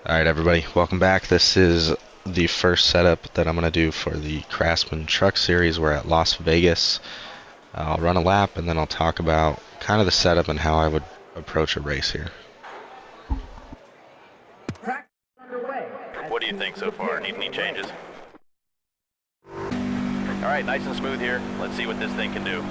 Alright everybody, welcome back. This is the first setup that I'm going to do for the Craftsman Truck Series. We're at Las Vegas. I'll run a lap and then I'll talk about kind of the setup and how I would approach a race here. What do you think so far? Need any changes? All right, nice and smooth here. Let's see what this thing can do.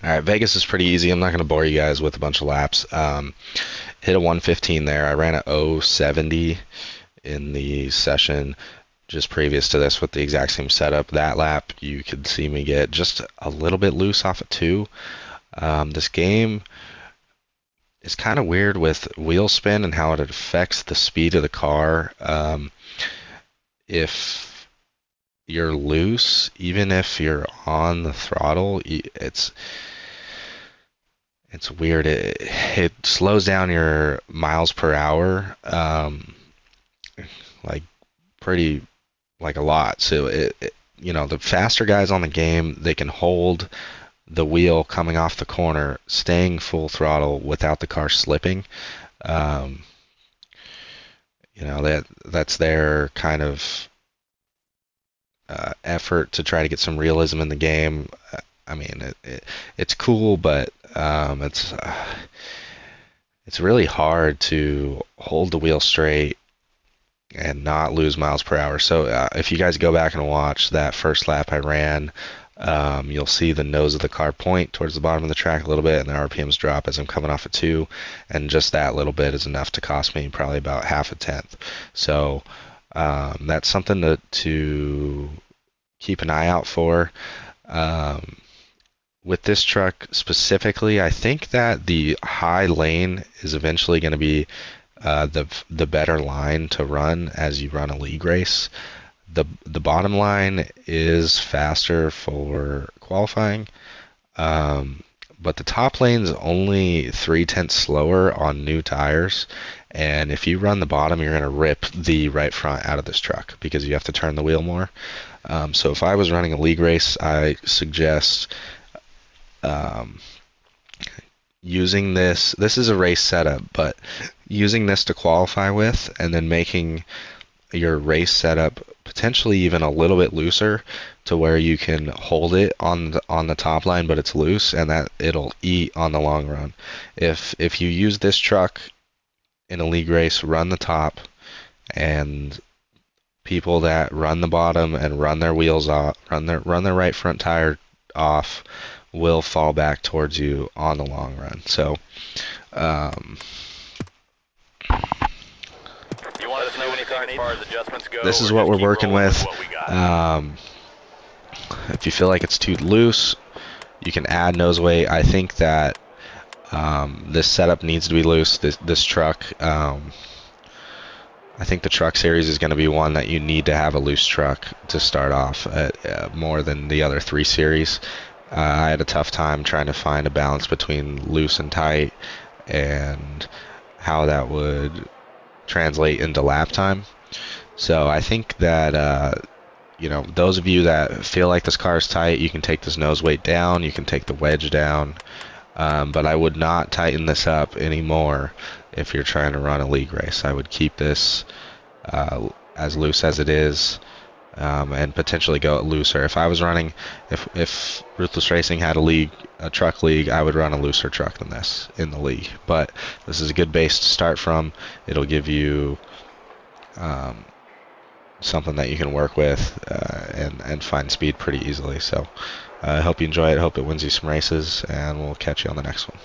Alright, Vegas is pretty easy. I'm not going to bore you guys with a bunch of laps. Hit a 115 there. I ran a 070 in the session just previous to this with the exact same setup. That lap, you could see me get just a little bit loose off of 2. This game is kind of weird with wheel spin and how it affects the speed of the car. If you're loose, even if you're on the throttle, it's weird. It slows down your miles per hour, like pretty like a lot. So the faster guys on the game, they can hold the wheel coming off the corner, staying full throttle without the car slipping. Um, that's their kind of effort to try to get some realism in the game. I mean, it's cool, but it's really hard to hold the wheel straight and not lose miles per hour. So if you guys go back and watch that first lap I ran, you'll see the nose of the car point towards the bottom of the track a little bit, and the RPMs drop as I'm coming off a 2, and just that little bit is enough to cost me probably about half a tenth. So that's something to keep an eye out for. Um, with this truck specifically, I think that the high lane is eventually going to be the better line to run as you run a league race. The bottom line is faster for qualifying, um, but the top lane's only 3/10 slower on new tires. And if you run the bottom, you're going to rip the right front out of this truck because you have to turn the wheel more. So if I was running a league race, I suggest um, using this is a race setup, but using this to qualify with, and then making your race setup potentially even a little bit looser to where you can hold it on the top line, but it's loose, and that it'll eat on the long run. If you use this truck in a league race, run the top, and people that run the bottom and run their wheels off, run their right front tire off, will fall back towards you on the long run. So um, You want us to know anything as far as adjustments go, this is or what just we're keep working rolling with with. what we got? If you feel like it's too loose, you can add nose weight. I think that this setup needs to be loose. This truck, I think the truck series is going to be one that you need to have a loose truck to start off at, more than the other three series. I had a tough time trying to find a balance between loose and tight and how that would translate into lap time. So I think that those of you that feel like this car is tight, you can take this nose weight down, you can take the wedge down, but I would not tighten this up anymore if you're trying to run a league race. I would keep this as loose as it is, and potentially go looser. If I was running, if Ruthless Racing had a truck league, I would run a looser truck than this in the league. But this is a good base to start from. It'll give you um, something that you can work with, and find speed pretty easily. So I hope you enjoy it. I hope it wins you some races, and we'll catch you on the next one.